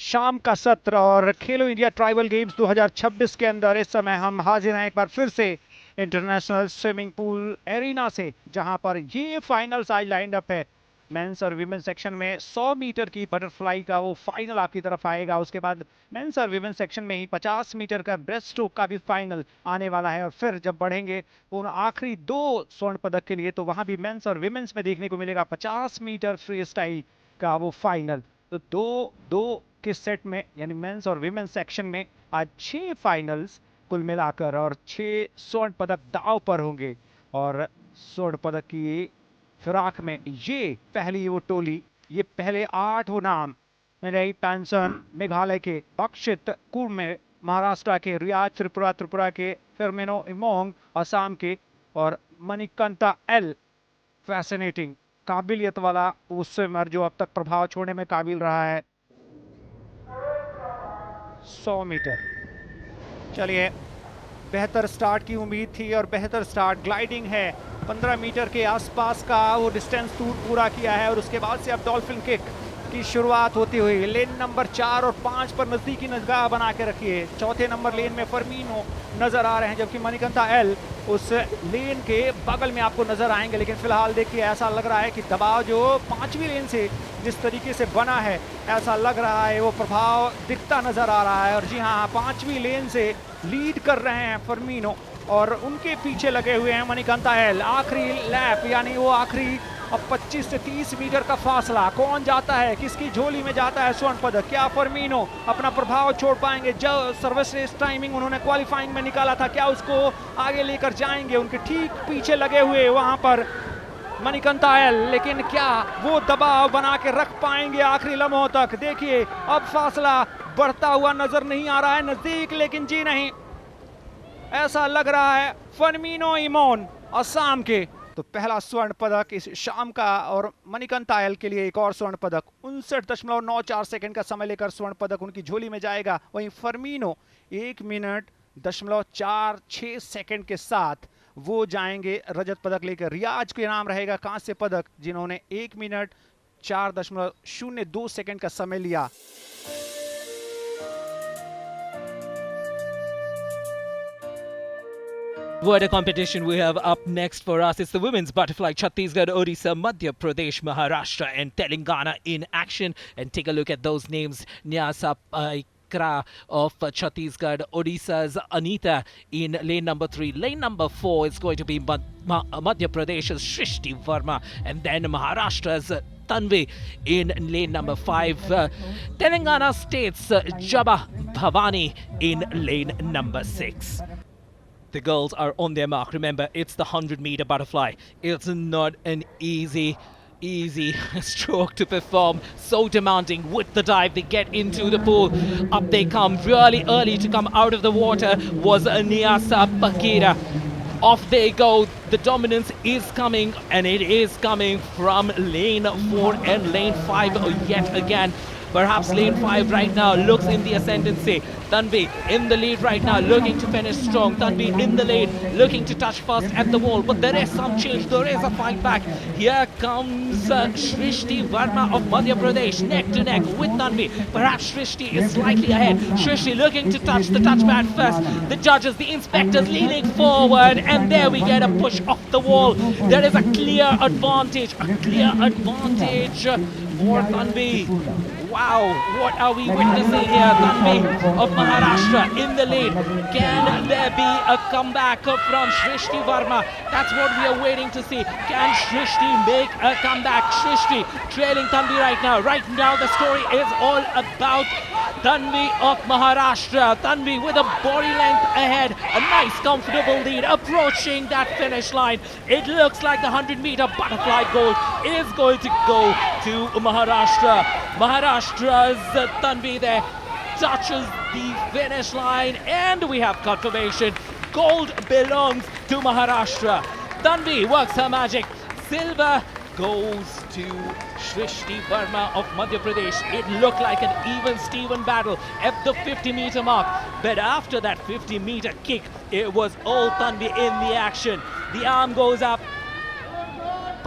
शाम का सत्र और खेलो इंडिया ट्राइबल गेम्स 2026 के अंदर इस समय हम हाजिर हैं एक बार फिर से इंटरनेशनल स्विमिंग पूल एरिना से, जहां पर ये फाइनल्स आज लाइंड अप है। मेंस और विमेन सेक्शन में 100 मीटर की बटरफ्लाई का वो फाइनल आपकी तरफ आएगा। उसके बाद मेंस और विमेन सेक्शन में ही 50 मीटर का ब्रेस्ट स्ट्रोक का भी फाइनल आने वाला है। और फिर जब बढ़ेंगे उन आखिरी 2 स्वर्ण पदक के लिए, तो वहां भी मेंस और विमेन्स में देखने को मिलेगा 50 मीटर फ्री स्टाइल का वो फाइनल। तो दो दो के सेट में, यानी मेंस और विमेन्स सेक्शन में आज 6 फाइनल्स कुल मिलाकर और 6 स्वर्ण पदक दांव पर होंगे। और स्वर्ण पदक की फिराक में ये पहली वो टोली, ये पहले 8 नाम, मेरे पैंसन मेघालय के, अक्षित कुर्मे महाराष्ट्र के, रियाज त्रिपुरा के, फिरमिनो इमोंग असम के, और मणिकंता एल, फैसिनेटिंग काबिलियत वाला वो स्विमर जो अब तक प्रभाव छोड़ने में काबिल रहा है। 100 मीटर, चलिए, बेहतर स्टार्ट की उम्मीद थी और बेहतर स्टार्ट, ग्लाइडिंग है 15 मीटर के आसपास का वो डिस्टेंस टूर पूरा किया है। और उसके बाद से अब डॉल्फिन किक की शुरुआत होती हुई लेन नंबर 4 और 5 पर नजदीकी निगाह बना के रखिए। चौथे नंबर लेन में फर्मीनो नजर आ रहे हैं, जबकि मणिकंता एल उस लेन के बगल में आपको नजर आएंगे। लेकिन फिलहाल देखिए ऐसा लग रहा है कि दबाव जो 5वीं लेन से जिस तरीके से बना है, ऐसा लग रहा है वो प्रभाव दिखता नजर आ रहा है। और जी हाँ, 5वीं लेन से लीड कर रहे हैं फर्मीनो और उनके पीछे लगे हुए हैं मणिकंता एल। आखिरी लैप, यानी वो आखिरी अब 25 से 30 मीटर का फासला, कौन जाता है, किसकी झोली में जाता है स्वर्ण पदक? क्या फर्मीनो अपना प्रभाव छोड़ पाएंगे? जो सर्वश्रेष्ठ टाइमिंग उन्होंने क्वालिफाइंग में निकाला था, क्या उसको आगे लेकर जाएंगे? उनके ठीक पीछे लगे हुए वहां पर मणिकंता एल, लेकिन क्या वो दबाव बना के रख पाएंगे आखिरी लम्हों तक? देखिए अब फासला बढ़ता हुआ नजर नहीं आ रहा है, नजदीक, लेकिन जी नहीं, ऐसा लग रहा है फर्मीनो इमोन असम के। तो पहला स्वर्ण पदक इस शाम का, और मणिकंता एल के लिए एक और स्वर्ण पदक। 59.94 सेकंड का समय लेकर स्वर्ण पदक उनकी झोली में जाएगा। वहीं फर्मीनो 1 मिनट 46 सेकंड के साथ वो जाएंगे रजत पदक लेकर। रियाज के नाम रहेगा कांस्य पदक, जिन्होंने 1 मिनट 4.02 सेकंड का समय लिया। What a competition we have up next for us. It's the women's butterfly. Chhattisgarh, Odisha, Madhya Pradesh, Maharashtra and Telangana in action. And take a look at those names. Nyasa Paikra of Chhattisgarh, Odisha's Anita in lane number 3. Lane number 4 is going to be Madhya Pradesh's Shrishti Verma. And then Maharashtra's Tanvi in lane number 5. Telangana State's Jaba Bhavani in lane number 6. The girls are on their mark. Remember, it's the 100-meter butterfly. It's not an easy stroke to perform. So demanding with the dive. They get into the pool. Up they come. Really early to come out of the water was Nyasa Paikra. Off they go. The dominance is coming, and it is coming from lane 4 and lane 5 yet again. Perhaps lane 5 right now looks in the ascendancy. Tanvi in the lead right now, looking to finish strong. Tanvi in the lead, looking to touch first at the wall. But there is some change, there is a fight back. Here comes Shrishti Verma of Madhya Pradesh, neck to neck with Tanvi. Perhaps Shrishti is slightly ahead. Shrishti looking to touch the touchpad first. The judges, the inspectors leaning forward. And there we get a push off the wall. There is a clear advantage for Tanvi. Wow, what are we witnessing here? Tanvi of Maharashtra in the lead. Can there be a comeback from Shrishti Verma? That's what we are waiting to see. Can Shrishti make a comeback? Shrishti trailing Tanvi right now. Right now the story is all about Tanvi of Maharashtra. Tanvi with a body length ahead. A nice comfortable lead approaching that finish line. It looks like the 100-meter butterfly gold is going to go to Maharashtra. Maharashtra's Tanvi there touches the finish line, and we have confirmation. Gold belongs to Maharashtra. Tanvi works her magic. Silver goes to Shrishti Verma of Madhya Pradesh. It looked like an even Steven battle at the 50-meter mark, but after that 50-meter kick, it was all Tanvi in the action. The arm goes up.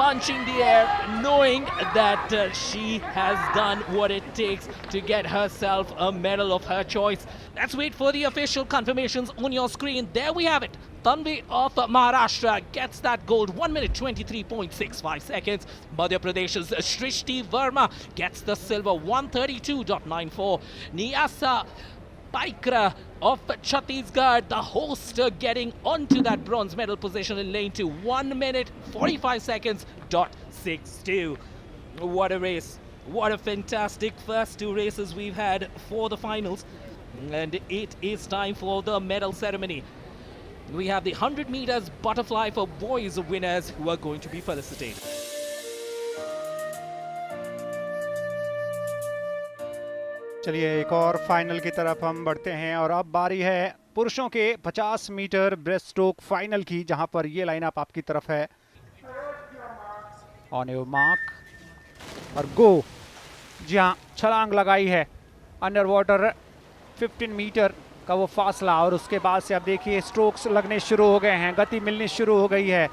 punching the air, knowing that she has done what it takes to get herself a medal of her choice. Let's wait for the official confirmations on your screen. There we have it. Tanvi of Maharashtra gets that gold, 1 minute 23.65 seconds. Madhya Pradesh's Shrishti Verma gets the silver, 132.94. Nyasa Paikra of Chhattisgarh, the host, getting onto that bronze medal position in lane 2, 1 minute 45 seconds .62. What a race. What a fantastic first two races we've had for the finals. And it is time for the medal ceremony. We have the 100 meters butterfly for boys winners who are going to be felicitated. चलिए एक और final की तरफ हम बढ़ते हैं और अब बारी है पुरुषों के 50 मीटर ब्रेस्ट स्ट्रोक फाइनल की, जहां पर ये लाइनअप आपकी तरफ है। ऑन योर मार्क और गो। जी हाँ, छलांग लगाई है अंडर वाटर 15 मीटर का वो फासला, और उसके बाद से अब देखिए स्ट्रोक्स लगने शुरू हो गए हैं, गति मिलनी शुरू हो गई है।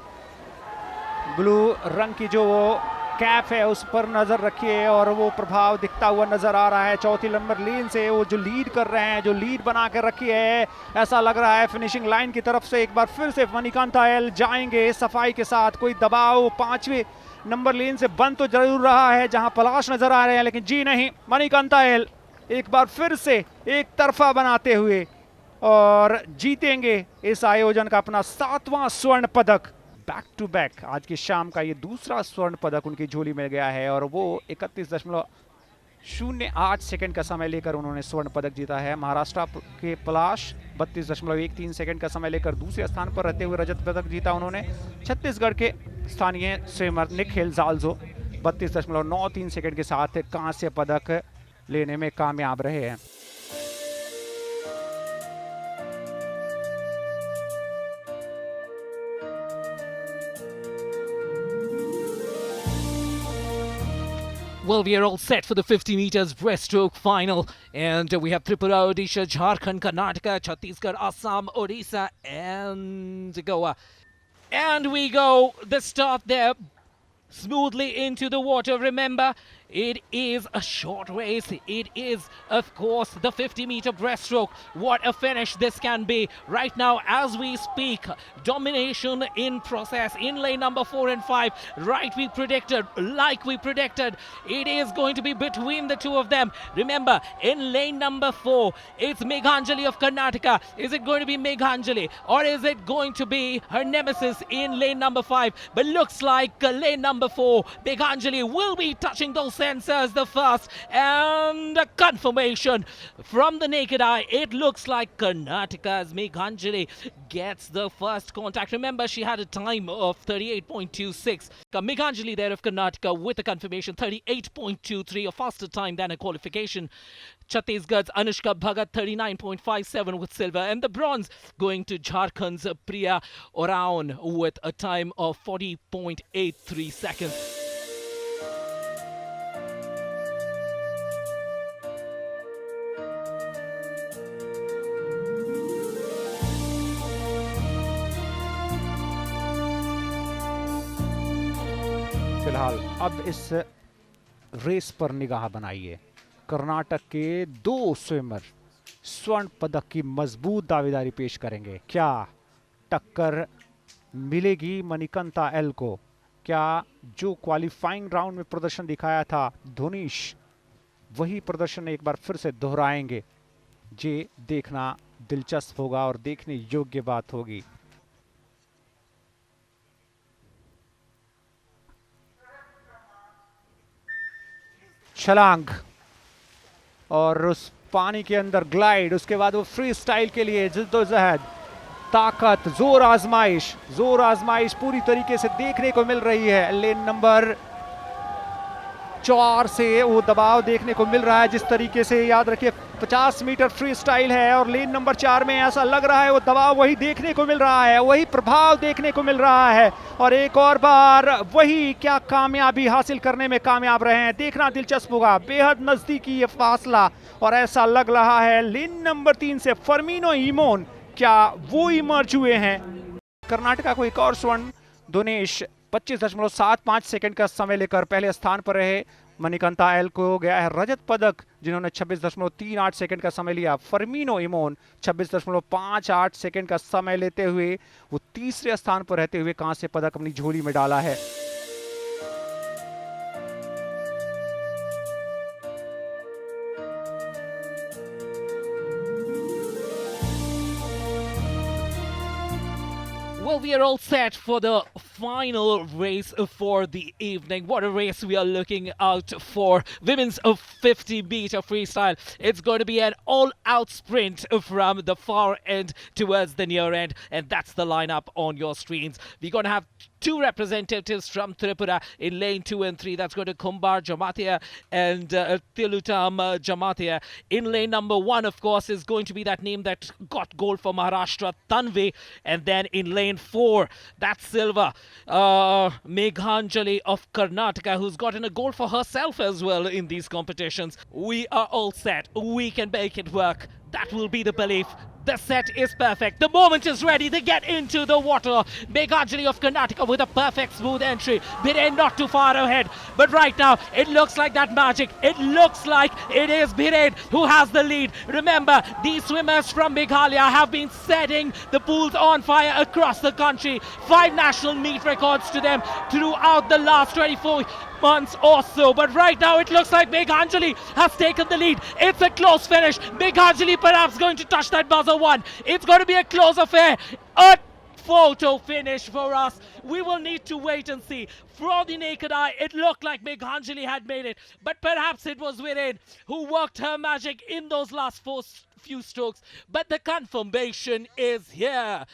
ब्लू रंग की जो वो कैप है उस पर नजर रखिए और वो प्रभाव दिखता हुआ नजर आ रहा है। चौथी नंबर लेन से वो जो लीड कर रहे हैं, जो लीड बना कर रखी है, ऐसा लग रहा है फिनिशिंग लाइन की तरफ से एक बार फिर से मणिकांता एल जाएंगे सफाई के साथ। कोई दबाव 5वें नंबर लेन से बंद तो जरूर रहा है जहां पलाश नजर आ रहे हैं, लेकिन जी नहीं, मणिकांता एल एक बार फिर से एक तरफा बनाते हुए और जीतेंगे इस आयोजन का अपना 7वां स्वर्ण पदक। बैक टू बैक आज की शाम का ये दूसरा स्वर्ण पदक उनकी झोली में गया है और वो 31.08 सेकंड का समय लेकर उन्होंने स्वर्ण पदक जीता है। महाराष्ट्र के पलाश 32.13 सेकंड का समय लेकर दूसरे स्थान पर रहते हुए रजत पदक जीता उन्होंने। छत्तीसगढ़ के स्थानीय स्विमर निखिल जाल्जो 32.93 सेकंड के साथ कांस्य पदक लेने में कामयाब रहे हैं। Well, we are all set for the 50 meters breaststroke final, and we have Tripura, Odisha, Jharkhand, Karnataka, Chhattisgarh, Assam, Odisha, and Goa. And we go the start there smoothly into the water. Remember, it is a short race. It is, of course, the 50-meter breaststroke. What a finish this can be. Right now, as we speak, domination in process in lane number 4 and 5. Like we predicted, it is going to be between the two of them. Remember, in lane number 4, it's Meghanjali of Karnataka. Is it going to be Meghanjali, or is it going to be her nemesis in lane number 5? But looks like lane number 4, Meghanjali will be touching those sensors the first, and a confirmation from the naked eye. It looks like Karnataka's Meghanjali gets the first contact. Remember, she had a time of 38.26. Meghanjali there of Karnataka with a confirmation 38.23, a faster time than a qualification. Chhattisgarh's Anushka Bhagat 39.57 with silver, and the bronze going to Jharkhand's Priya Oraon with a time of 40.83 seconds. फिलहाल अब इस race पर निगाह बनाइए। कर्नाटक के 2 swimmer स्वर्ण पदक की मजबूत दावेदारी पेश करेंगे। क्या टक्कर मिलेगी मणिकांता एल को? क्या जो क्वालिफाइंग राउंड में प्रदर्शन दिखाया था धोनीश, वही प्रदर्शन एक बार फिर से दोहराएंगे? ये देखना दिलचस्प होगा और देखने योग्य बात होगी। छलांग और उस पानी के अंदर ग्लाइड, उसके बाद वो फ्री स्टाइल के लिए जिद्दोजहद, ताकत, जोर आजमाइश पूरी तरीके से देखने को मिल रही है। लेन नंबर 4 से वो दबाव देखने को मिल रहा है जिस तरीके से, याद रखिए 50 मीटर फ्री स्टाइल है और लेन नंबर 4 में ऐसा लग रहा है वो दबाव वही देखने को मिल रहा है, वही प्रभाव देखने को मिल रहा है। और एक और बार वही क्या कामयाबी हासिल करने में कामयाब रहे हैं, देखना दिलचस्प होगा। बेहद नजदीकी ये फासला, और ऐसा लग रहा है लेन नंबर 3 से फर्मिनो इमोन क्या वो इमर्ज हुए हैं। कर्नाटका को एक और स्वर्ण धोनीश 25.75 सेकंड का समय लेकर पहले स्थान पर रहे। मणिकांता एल को गया है रजत पदक, जिन्होंने 26.38 सेकंड का समय लिया। फर्मिनो इमोन 26.58 सेकंड का समय लेते हुए वो तीसरे स्थान पर रहते हुए कांस्य पदक अपनी झोली में डाला है। Well, we are all set for the final race for the evening. What a race we are looking out for. Women's 50-meter freestyle. It's going to be an all-out sprint from the far end towards the near end. And that's the lineup on your screens. We're going to have two representatives from Tripura in lane 2 and 3. That's going to Kumbar Jamatia and Tilutam Jamatia. In lane number 1, of course, is going to be that name that got gold for Maharashtra, Tanvi. And then in lane 4, that's silver, Meghanjali of Karnataka, who's gotten a gold for herself as well in these competitions. We are all set. We can make it work. That will be the belief. The set is perfect. The moment is ready. They get into the water. Meghanjali of Karnataka with a perfect smooth entry. Biren not too far ahead. But right now, it looks like that magic. It looks like it is Biren who has the lead. Remember, these swimmers from Meghalaya have been setting the pools on fire across the country. 5 national meet records to them throughout the last 24 months or so. But right now, it looks like Meghanjali has taken the lead. It's a close finish. Meghanjali perhaps going to touch that buzzer one. It's going to be a close affair. A photo finish for us. We will need to wait and see. For the naked eye, it looked like Meghanjali had made it, but perhaps it was Viren who worked her magic in those last few strokes. But the confirmation is here.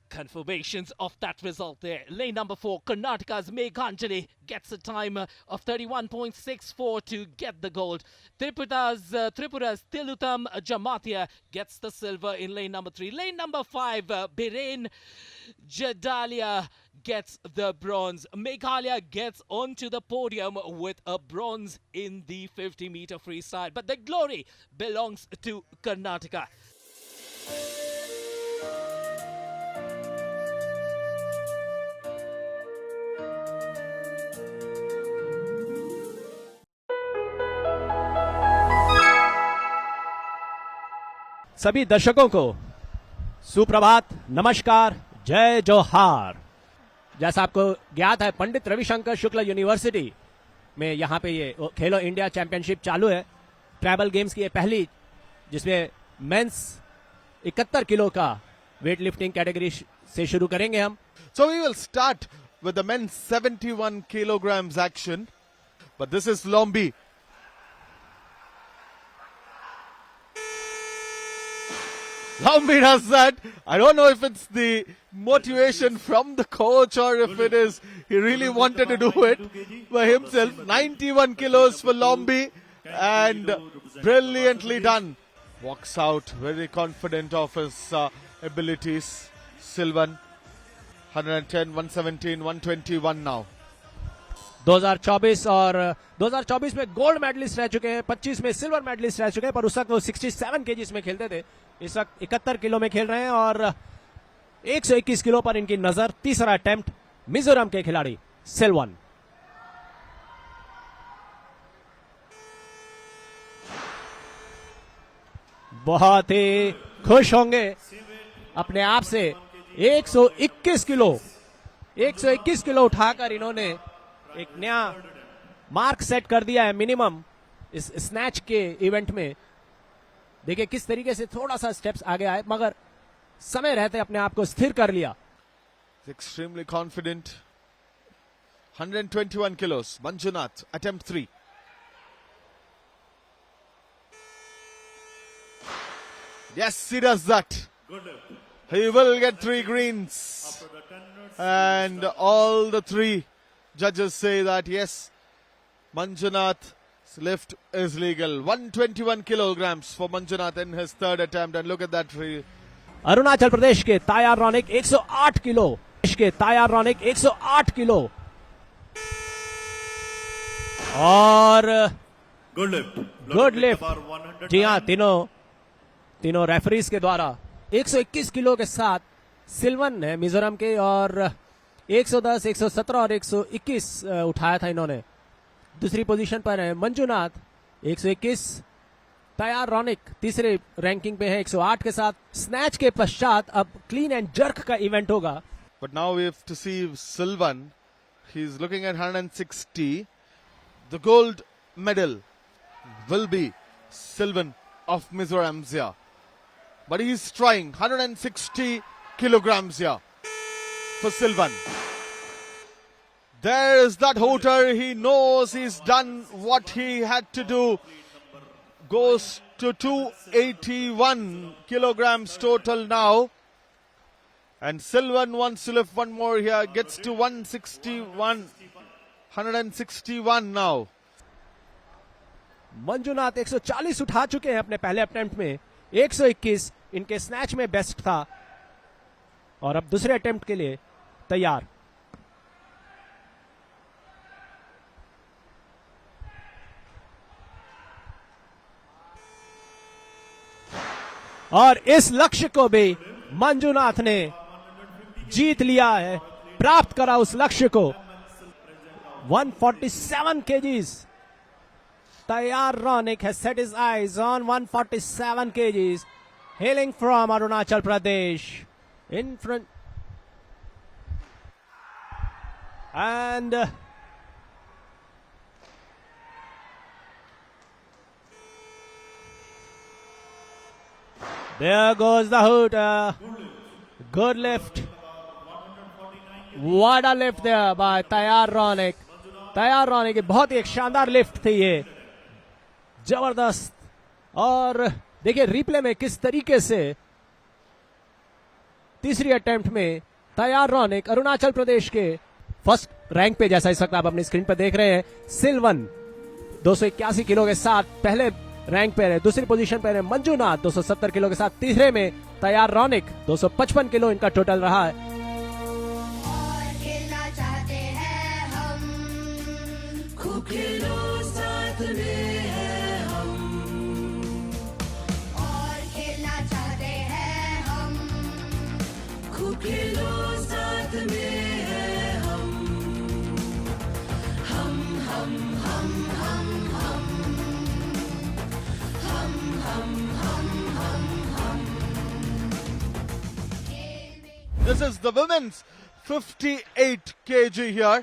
Confirmations of that result there. Lane number 4, Karnataka's Meghanjali gets a time of 31.64 to get the gold. Tripura's Tilutam Jamatia gets the silver in lane number 3. Lane number 5, Biren Jadalia gets the bronze. Meghalaya gets onto the podium with a bronze in the 50-meter freestyle. But the glory belongs to Karnataka. सभी दर्शकों को सुप्रभात, नमस्कार, जय जोहार। जैसा आपको ज्ञात है, पंडित रविशंकर शुक्ल यूनिवर्सिटी में यहाँ पे ये खेलो इंडिया चैंपियनशिप चालू है। ट्राइबल गेम्स की ये पहली, जिसमें मेंस 71 किलो का वेट लिफ्टिंग कैटेगरी से शुरू करेंगे हम। So we will start with the men's 71 kilograms action, but this is Lombi. Lombi does that. I don't know if it's the motivation from the coach or if it is he really wanted to do it by himself. 91 kilos for Lombi and brilliantly done. Walks out very confident of his abilities. Silvan 110, 117, 121 now. 2024 और 2024 में gold medallist रह चुके हैं, 25 में silver medallist रह चुके हैं, पर उस वक्त वो 67 केजीज में खेलते थे। इस वक्त 71 किलो में खेल रहे हैं और 121 किलो पर इनकी नजर। तीसरा अटेम्प्ट मिजोरम के खिलाड़ी सिल्वन। बहुत ही खुश होंगे अपने आप से। 121 किलो उठाकर इन्होंने एक नया मार्क सेट कर दिया है मिनिमम इस स्नैच के इवेंट में। देखिए किस तरीके से थोड़ा सा स्टेप्स आगे आए, मगर समय रहते अपने आप को स्थिर कर लिया। Extremely confident. 121 kilos. Manjunath, attempt 3. Yes, he does that. He will get 3 greens. And all the 3 judges say that yes, Manjunath's lift is legal. 121 kilograms for Manjunath in his third attempt. And look at that. Arunachal Pradesh के तायार Raunik 108 kilo, देश के तायार Raunik 108 kilo और good lift. जी हाँ, तीनों referees के द्वारा 121 kilo के साथ सिल्वन है मिजोरम के और 110, 117 और 121 उठाया था इन्होंने। दूसरी पोजीशन पर है मंजुनाथ 121, तैयार रौनिक तीसरे रैंकिंग पे है 108 के साथ। स्नैच के पश्चात अब क्लीन एंड जर्क का इवेंट होगा। But now we have to see Silvan. He's looking at 160. The gold medal will be Silvan of Mizoram here. But he's trying 160 kilograms here for Silvan. There is that hooter. He knows he's done what he had to do. Goes to 281 kilograms total now. And Silvan wants to lift one more here. Gets to 161. 161 now. Manjunath 140 उठा चुके हैं अपने पहले attempt में। 121 इनके snatch में best था और अब दूसरे अटेम्प्ट के लिए तैयार। और इस लक्ष्य को भी मंजुनाथ ने जीत लिया है, प्राप्त करा उस लक्ष्य को। 147 kgs। Tayyar Ronik has set his eyes on 147 kgs, hailing from Arunachal Pradesh. In front. And there goes the hooter. Good lift. What a lift there by Tayyar Ronik. Tayyar Ronik की बहुत ही एक शानदार lift थी ये, जबरदस्त। और देखिए replay में किस तरीके से तीसरी अटेम्प्ट में तैयार रौनिक अरुणाचल प्रदेश के फर्स्ट रैंक पे, जैसा इस वक्त आप अपनी स्क्रीन पर देख रहे हैं, सिल्वन 281 किलो के साथ पहले रैंक पे है। दूसरी पोजीशन पे है मंजुनाथ 270 किलो के साथ। तीसरे में तैयार रौनिक 255 किलो इनका टोटल रहा है। और खेलना चाहते हैं हम, खूब खेलो साथ में है हम। और खेलना चाहते हैं हम, खूब खेलो साथ में है हम। हम हम हम हम हम हम हम हम हम हम। This is the women's 58 kg here.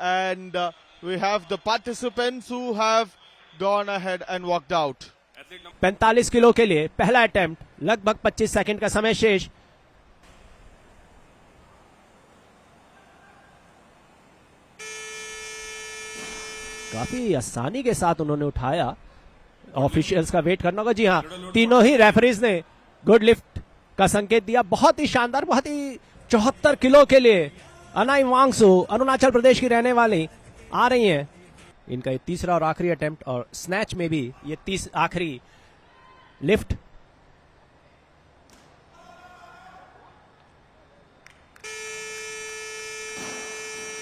And we have the participants who have gone ahead and walked out. 45 kilo के लिए पहला अटेम्प्ट, लगभग 25 सेकंड का समय शेष। काफी आसानी के साथ उन्होंने उठाया। ऑफिशियल्स का वेट करना होगा। जी हाँ, तीनों ही रेफरीज ने गुड लिफ्ट का संकेत दिया। बहुत ही शानदार, बहुत ही 74 किलो के लिए अनाई वांगसु अरुणाचल प्रदेश की रहने वाली आ रही हैं। इनका ये तीसरा और आखिरी अटेम्प्ट, और स्नैच में भी ये आखिरी लिफ्ट।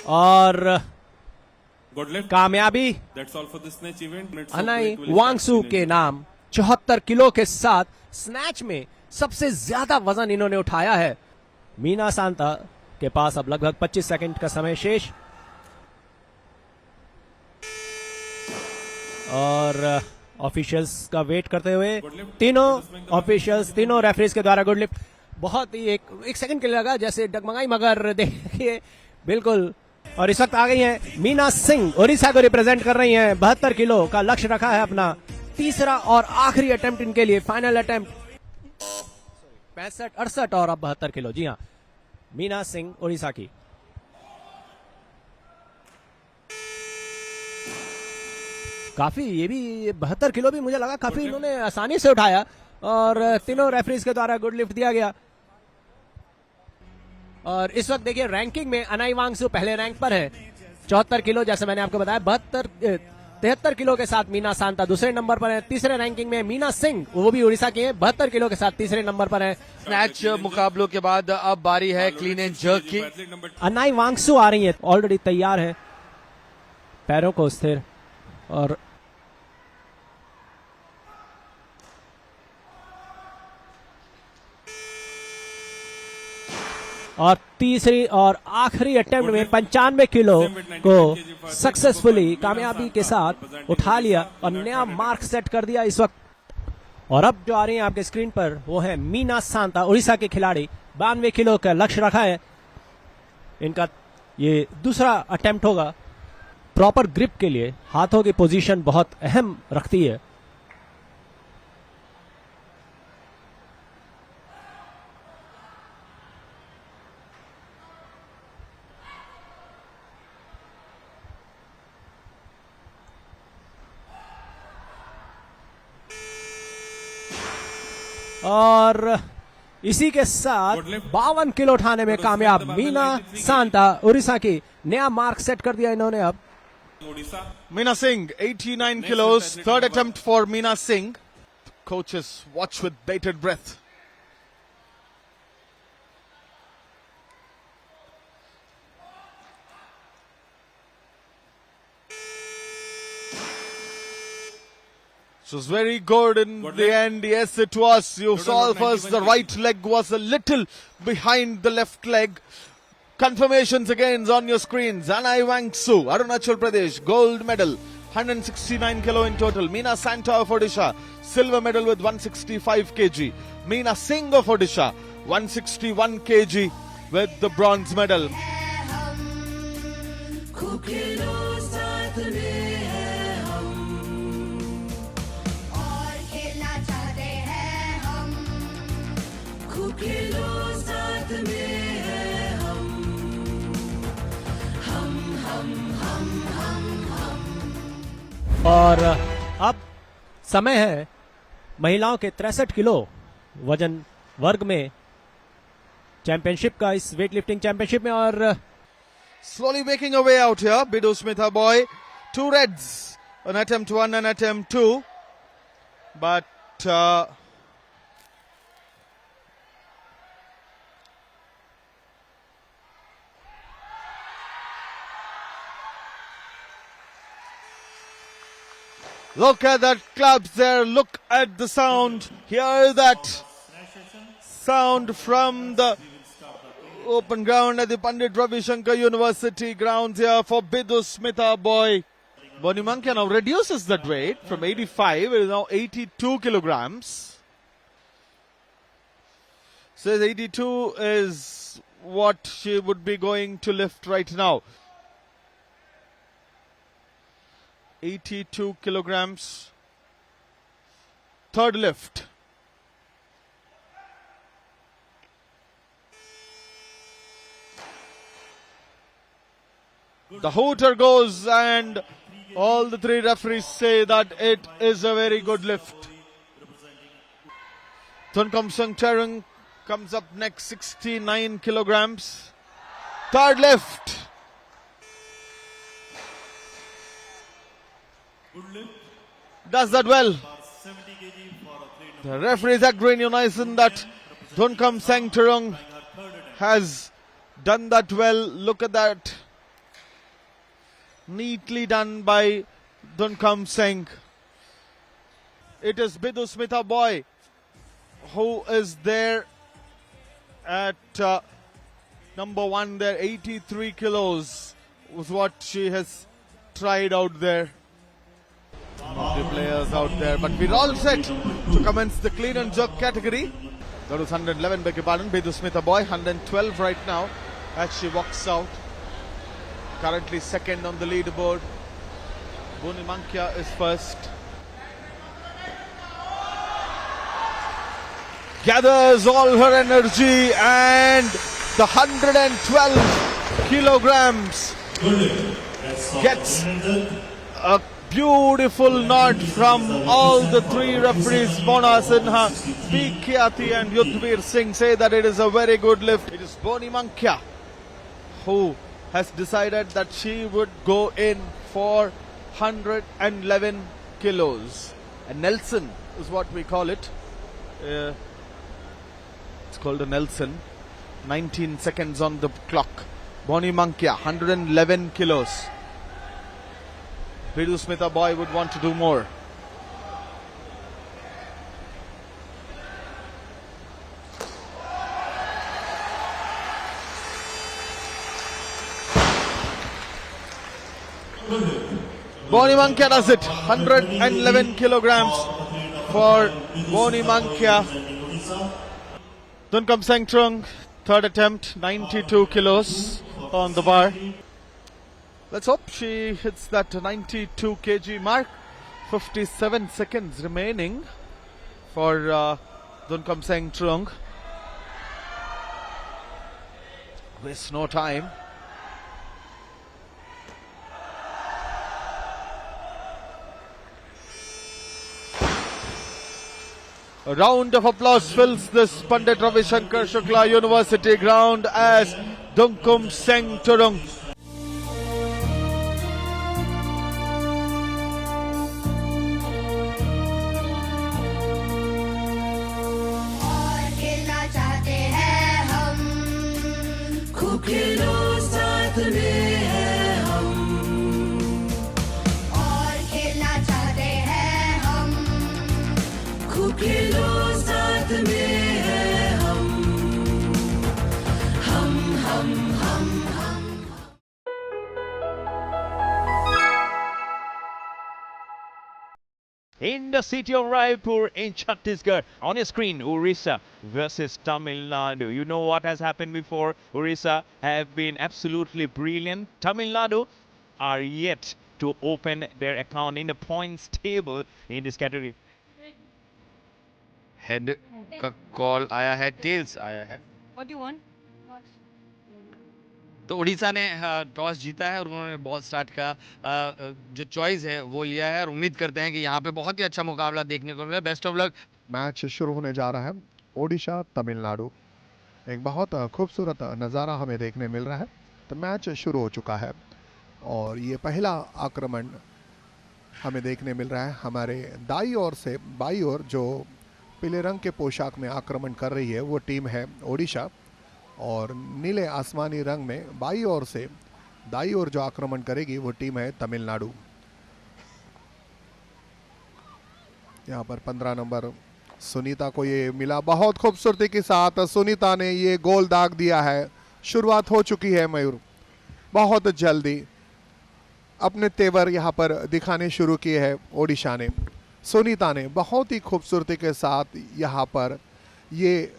और कामयाबी अनाई वांगसु के नाम 74 किलो के साथ स्नैच में सबसे ज्यादा वजन इन्होंने उठाया है। मीना सांता के पास अब लगभग 25 सेकंड का समय शेष। और ऑफिशियल्स का वेट करते हुए तीनों ऑफिशियल्स, तीनों रेफरीज के द्वारा गुड लिफ्ट। बहुत ही एक सेकंड के लिए लगा जैसे डगमगाई, मगर देखिए बिल्कुल। और इस वक्त आ गई हैं मीना सिंह, उड़ीसा को रिप्रेजेंट कर रही हैं। 72 किलो का लक्ष्य रखा है अपना। तीसरा और आखिरी अटेम्प्ट इनके लिए, फाइनल अटेम्प्ट। 65, 68 और अब 72 किलो। जी हाँ, मीना सिंह उड़ीसा की। काफी ये भी 72 किलो भी मुझे लगा काफी इन्होंने आसानी से उठाया, और तीनों रेफरीज के द्वारा गुड लिफ्ट दिया गया। और इस वक्त देखिए रैंकिंग में अनाई वांगसु पहले रैंक पर है 74 किलो, जैसे मैंने आपको बताया। 73 किलो के साथ मीना सांता दूसरे नंबर पर है। तीसरे रैंकिंग में मीना सिंह, वो भी उड़ीसा की है, 72 किलो के साथ तीसरे नंबर पर है। स्नैच मुकाबलों के बाद अब बारी है क्लीन एंड जर्क की। अनाई वांगसु आ रही है, ऑलरेडी तैयार है, पैरों को स्थिर। और और तीसरी और आखिरी अटेम्प्ट में 95 किलो को सक्सेसफुली कामयाबी के साथ उठा लिया और नया मार्क सेट कर दिया इस वक्त। और अब जो आ रही है आपके स्क्रीन पर वो है मीना सांता, उड़ीसा के खिलाड़ी। 92 किलो का लक्ष्य रखा है इनका। ये दूसरा अटेम्प्ट होगा। प्रॉपर ग्रिप के लिए हाथों की पोजीशन बहुत अहम रखती है। और इसी के साथ 52 किलो उठाने में कामयाब मीना सांता, उड़ीसा की। नया मार्क सेट कर दिया इन्होंने अब। Meena Singh, 89 kilos, third attempt for Meena Singh. Coaches watch with bated breath. It was very good in the end. Yes, it was. You saw first the right leg was a little behind the left leg. Confirmations again on your screens. Anai Wangsu, Arunachal Pradesh, gold medal, 169 kilo in total. Meena Santa of Odisha, silver medal with 165 kg. Meena Singh of Odisha, 161 kg with the bronze medal. खूब खेलो साथ में है हम और खेलना चाहते हैं हम खूब खेलो साथ में है और अब समय है महिलाओं के 63 किलो वजन वर्ग में चैंपियनशिप का, इस वेट लिफ्टिंग चैंपियनशिप में। और Slowly making a way out here, Bidu Smitha Boy. 2 reds on attempt 1 and attempt 2. But look at that claps there, look at the sound. Hear that sound from the open ground at the Pandit Ravi Shankar University grounds here for Bidu Smitha Boy. Boni Mankia now reduces that weight from 85, it is now 82 kilograms. Says 82 is what she would be going to lift right now. 82 kilograms. Third lift. The hooter goes and all the 3 referees say that it is a very good lift. Thunkom Sung Terung comes up next, 69 kilograms. Third lift. Does that well. The referees agree in unison that Thunkom Sung Terung has done that well. Look at that. Neatly done by Thunkom Singh. It is Bidu Smitha Boy who is there at number 1 there. 83 kilos was what she has tried out there. The players out there, but we're all set to commence the clean and jerk category. That was 111, beg your pardon. Bidu Smitha Boy, 112 right now as she walks out. Currently second on the leaderboard. Boni Mankia is first. Gathers all her energy and the 112 kilograms gets a beautiful nod from all the 3 referees. Mona Sinha, B. Khyati and Yudhvir Singh say that it is a very good lift. It is Boni Mankia who has decided that she would go in for 111 kilos. A Nelson is what we call it. It's called a Nelson. 19 seconds on the clock. Boni Mankia, 111 kilos. Bidu Smitha Boy would want to do more. Bonnie Mankia does it. 111 kilograms for Bonnie Mankia. Dunkam Sengtrung, third attempt, 92 kilos on the bar. Let's hope she hits that 92 kg mark. 57 seconds remaining for Dunkam Sengtrung. Waste no time. A round of applause fills this Pandit Ravi Shankar Shukla University ground as Dunkum Sengtrung और खेलना चाहते हैं हम, खूब खेलो साथ में है हम। और खेलना चाहते हैं हम, खूब खेलो साथ में है हम। हम In the city of Raipur in Chhattisgarh, on your screen, Orissa versus Tamil Nadu. You know what has happened before. Orissa have been absolutely brilliant. Tamil Nadu are yet to open their account in the points table in this category. Head का call आया है, tales आया है। What do you want? तो उड़ीसा ने toss जीता है और उन्होंने बॉल स्टार्ट का जो चॉइस है वो लिया है और उम्मीद करते हैं कि यहाँ पे बहुत ही अच्छा मुकाबला देखने को मिले। Best of luck. मैच शुरू होने जा रहा है। ओडिशा तमिलनाडु, एक बहुत खूबसूरत नज़ारा हमें देखने मिल रहा है। तो मैच शुरू हो चुका है और ये पहला आक्रमण हमें देखने मिल रहा है। हमारे दाई ओर से बाई ओर जो पीले रंग के पोशाक में आक्रमण कर रही है वो टीम है ओडिशा, और नीले आसमानी रंग में बाई ओर से दाई ओर जो आक्रमण करेगी वो टीम है तमिलनाडु। यहाँ पर 15 नंबर सुनीता को ये मिला, बहुत खूबसूरती के साथ सुनीता ने ये गोल दाग दिया है। शुरुआत हो चुकी है मयूर, बहुत जल्दी अपने तेवर यहाँ पर दिखाने शुरू किए हैं ओडिशा ने। सुनीता ने बहुत ही खूबसूरती के साथ यहाँ पर ये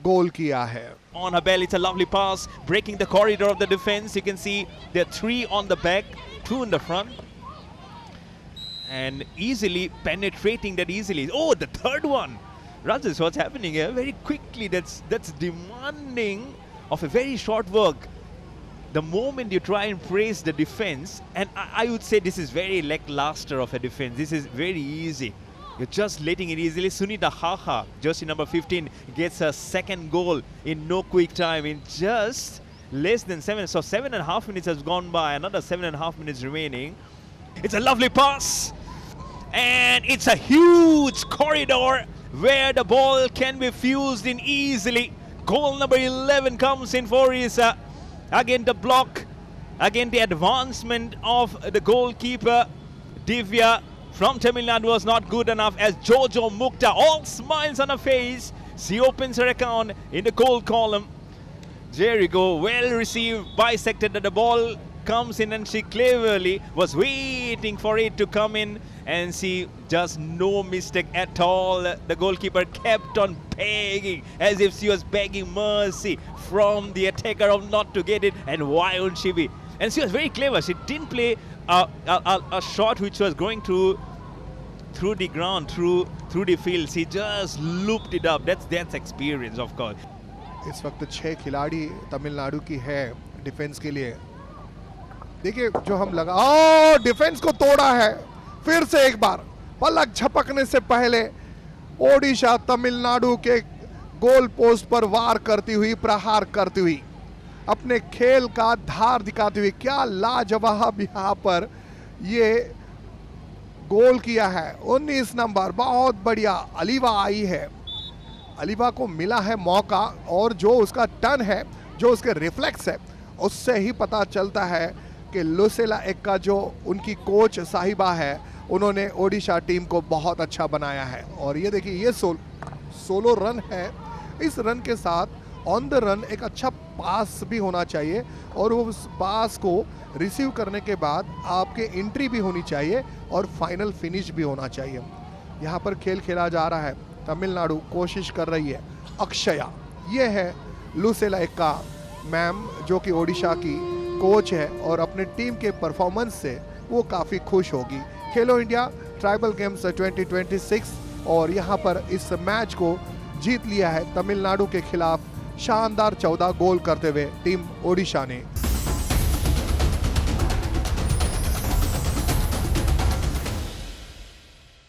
गोल किया है। On her bell, it's a lovely pass, breaking the corridor of the defense. You can see there are 3 on the back, 2 in the front, and easily penetrating that easily. Oh, the third one! Rajesh, what's happening here? Very quickly, that's demanding of a very short work. The moment you try and praise the defense, and I would say this is very lackluster of a defense. This is very easy. You're just letting it easily. Sunita Haha, jersey number 15, gets her second goal in no quick time in just less than 7. So 7.5 minutes has gone by, another 7.5 minutes remaining. It's a lovely pass. And it's a huge corridor where the ball can be fused in easily. Goal number 11 comes in for Orissa. Again the block, again the advancement of the goalkeeper Divya from Tamil Nadu was not good enough as Jojo Mukta, all smiles on her face. She opens her account in the goal column. There you go, well received, bisected, the ball comes in and she cleverly was waiting for it to come in and she just no mistake at all. The goalkeeper kept on begging as if she was begging mercy from the attacker of not to get it, and why would she be? And she was very clever. She didn't play a shot which was going through the ground, through the field. She just looped it up. That's experience, of course. इस वक्त 6 खिलाड़ी तमिलनाडु की है defence के लिए। देखिए जो हम लगा, डिफेंस को तोड़ा है फिर से एक बार। पलक झपकने से पहले ओडिशा तमिलनाडु के गोल पोस्ट पर वार करती हुई, प्रहार करती हुई, अपने खेल का धार दिखाती हुई, क्या लाजवाब यहाँ पर ये गोल किया है। 19 नंबर, बहुत बढ़िया। अलीवा आई है, अलीवा को मिला है मौका, और जो उसका टर्न है, जो उसके रिफ्लेक्स है, उससे ही पता चलता है कि लुसेला एक्का जो उनकी कोच साहिबा है, उन्होंने ओडिशा टीम को बहुत अच्छा बनाया है। और ये देखिए, ये सोलो रन है। इस रन के साथ ऑन द रन एक अच्छा पास भी होना चाहिए और वो उस पास को रिसीव करने के बाद आपके एंट्री भी होनी चाहिए और फाइनल फिनिश भी होना चाहिए। यहाँ पर खेल खेला जा रहा है, तमिलनाडु कोशिश कर रही है। अक्षया, ये है लुसेला एक्का मैम जो कि ओडिशा की कोच है और अपने टीम के परफॉर्मेंस से वो काफ़ी खुश होगी। खेलो इंडिया ट्राइबल गेम्स 2026 और यहाँ पर इस मैच को जीत लिया है तमिलनाडु के खिलाफ शानदार 14 गोल करते हुए टीम ओडिशा ने।